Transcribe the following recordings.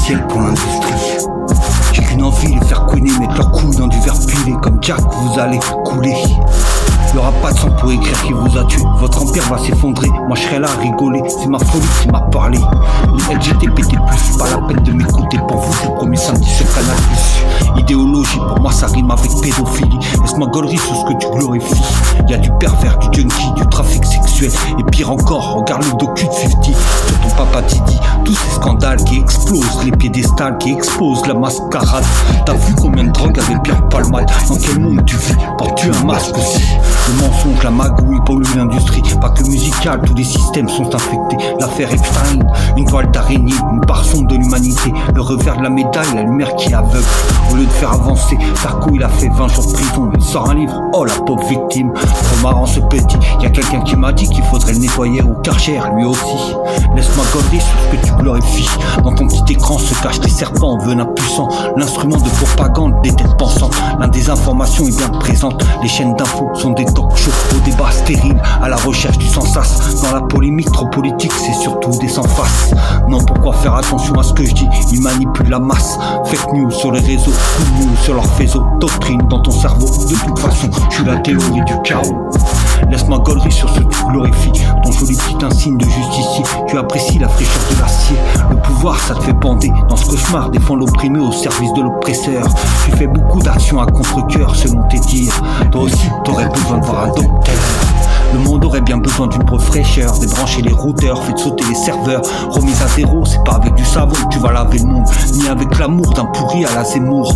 ciel pour l'industrie. J'ai qu'une envie, les faire couiner, mettre leurs couilles dans du verre pilé. Comme Jack, vous allez couler. Y'aura pas de sang pour écrire qui vous a tué. Votre empire va s'effondrer, moi je serai là à rigoler. C'est ma folie qui m'a parlé. Les LGTBT+, pas la peine de m'écouter. Pour vous c'est le premier samedi sur Canal+. Idéologie, pour moi ça rime avec pédophilie. Laisse-moi gaulerie sur ce que tu glorifies. Y'a du pervers, du junkie, du trafic sexuel. Et pire encore, regarde le docu de 50 sur ton papa Didi. Tous ces scandales qui explosent les piédestals, qui exposent la mascarade. T'as vu combien de drogue avait Pierre Palmade? Dans quel monde tu vis? Portes-tu un masque aussi? Le mensonge, la magouille pollue l'industrie. Pas que musical, tous les systèmes sont infectés. L'affaire Epstein, une toile d'araignée, une part sombre de l'humanité. Le revers de la médaille, la lumière qui aveugle. Au lieu de faire avancer, Sarko il a fait 20 jours de prison. Il sort un livre, oh la pauvre victime. Trop marrant ce petit, y'a quelqu'un qui m'a dit qu'il faudrait le nettoyer au Karcher, lui aussi. Laisse-moi goder sur ce que tu glorifies. Dans ton petit écran se cachent les serpents venin puissants. L'instrument de propagande des têtes pensantes. La désinformation est bien présente. Les chaînes d'infos sont des talk shows au débat stérile, à la recherche du sans-sas. Dans la polémique trop politique, c'est surtout des sans-face. Non, pourquoi faire attention à ce que je dis? Ils manipulent la masse. Fake news sur les réseaux, good news sur leurs faisceaux. Doctrine dans ton cerveau, de toute façon, je suis la théorie du chaos. Laisse-moi gaulerie sur ce que tu glorifies. Ton joli petit insigne de justicier. Tu apprécies la fraîcheur de l'acier. Le pouvoir ça te fait bander. Dans ce cauchemar défends l'opprimé au service de l'oppresseur. Tu fais beaucoup d'actions à contre-cœur selon tes dires. Toi aussi t'aurais besoin de voir un docteur. Le monde aurait bien besoin d'une preuve fraîcheur. Débrancher les routeurs, faites sauter les serveurs. Remise à zéro, c'est pas avec du savon que tu vas laver le monde, ni avec l'amour d'un pourri à la Zemmour.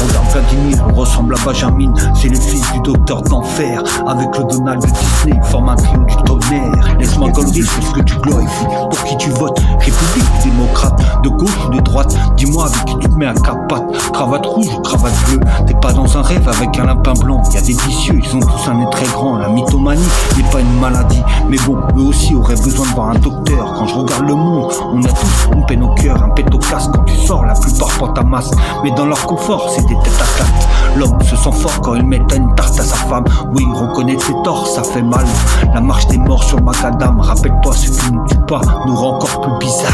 Regarde Vladimir, on ressemble à Benjamin. C'est le fils du docteur d'enfer. Avec le Donald de Disney, il forme un trio du tonnerre. Laisse-moi gaulerie sur ce que tu glorifies. Pour qui tu votes? République ou démocrate? De gauche ou de droite? Dis-moi avec qui tu te mets à quatre pattes. Cravate rouge ou cravate bleue? T'es pas dans un rêve avec un lapin blanc. Y'a des vicieux, ils ont tous un nez très grand. La mythomanie n'est pas une maladie, mais bon, eux aussi auraient besoin de voir un docteur. Quand je regarde le monde, on a tous une peine au cœur, un pet au casque. Quand tu sors, la plupart portent un masque, mais dans leur confort, c'est des têtes à claque. L'homme se sent fort quand il met une tarte à sa femme. Oui, reconnaître ses torts, ça fait mal. La marche des morts sur le macadam. Rappelle-toi, ce qui ne tue pas nous rend encore plus bizarre.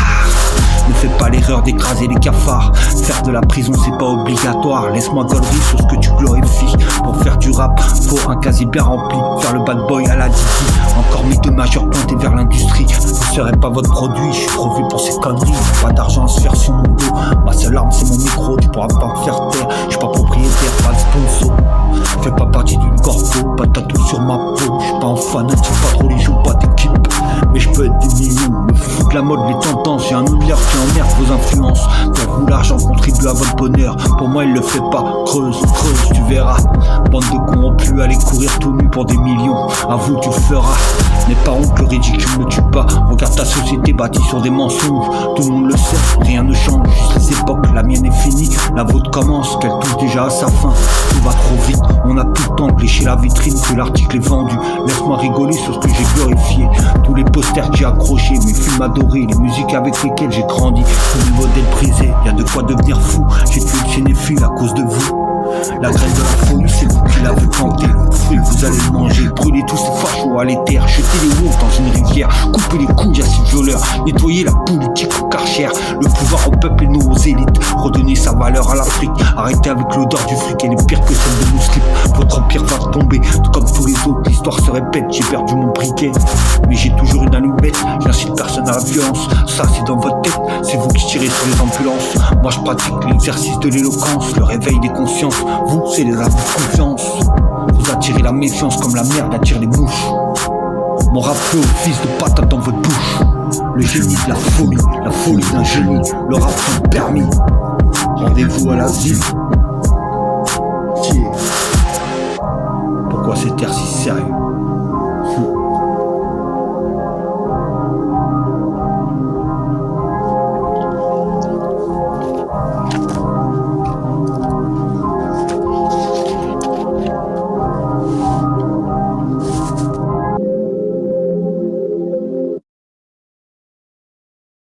Ne fais pas l'erreur d'écraser les cafards. Faire de la prison c'est pas obligatoire. Laisse-moi gaulerie sur ce que tu glorifies. Pour faire du rap, faut un casier bien rempli. Faire le bad boy à la Didi. Encore mes deux majeurs pointés vers l'industrie. Je serai pas votre produit, je suis trop vieux pour ces conneries. Pas d'argent à se faire sur mon dos. Ma seule arme c'est mon micro, tu pourras pas me faire taire. Je suis pas propriétaire, pas de sponsor. Fais pas partie d'une corpo, pas de tatou sur ma peau. Je suis pas un fanatique, pas de religion, pas d'équipe. Mais je peux être des millions, me foutre la mode, les tendances. J'ai un milliard qui emmerde vos influences. Pour vous l'argent contribue à votre bonheur. Pour moi il le fait pas, creuse, tu verras. Bande de corrompus, allez courir tout nu pour des millions. À vous tu le feras. N'aie pas honte, le ridicule ne tue pas. Regarde ta société bâtie sur des mensonges. Tout le monde le sait, rien ne change, juste les époques. La mienne est finie, la vôtre commence. Qu'elle touche déjà à sa fin, tout va trop vite. On a tout le temps de lécher la vitrine que l'article est vendu. Laisse-moi rigoler sur ce que j'ai glorifié. Tous les posters que j'ai accrochés, mes films adorés, les musiques avec lesquelles j'ai grandi. Tous les modèles brisés, y'a de quoi devenir fou. J'ai tué le cinéphile à cause de vous. La graine de la folie, c'est vous qui l'avez planté. Le fruit, vous allez le manger. Brûlez tous ces fachos à l'éther. Jetez les wolves dans une rivière. Coupez les couilles à ces violeurs. Nettoyez la politique au Karcher. Le pouvoir au peuple et non aux élites. Redonnez sa valeur à l'Afrique. Arrêtez avec l'odeur du fric. Elle est pire que celle de nos slips. Votre empire va tomber. Tout comme tous les autres, l'histoire se répète. J'ai perdu mon briquet, mais j'ai toujours une allumette. J'incite personne à la violence. Ça c'est dans votre tête. C'est vous qui tirez sur les ambulances. Moi je pratique l'exercice de l'éloquence. Le réveil des consciences. Vous, c'est les abus de confiance. Vous attirez la méfiance comme la merde attire les mouches. Mon rap fait office de patate dans votre bouche. Le génie de la folie d'un génie. Le rap est permis. Rendez-vous à la ville. Pourquoi cet air si sérieux?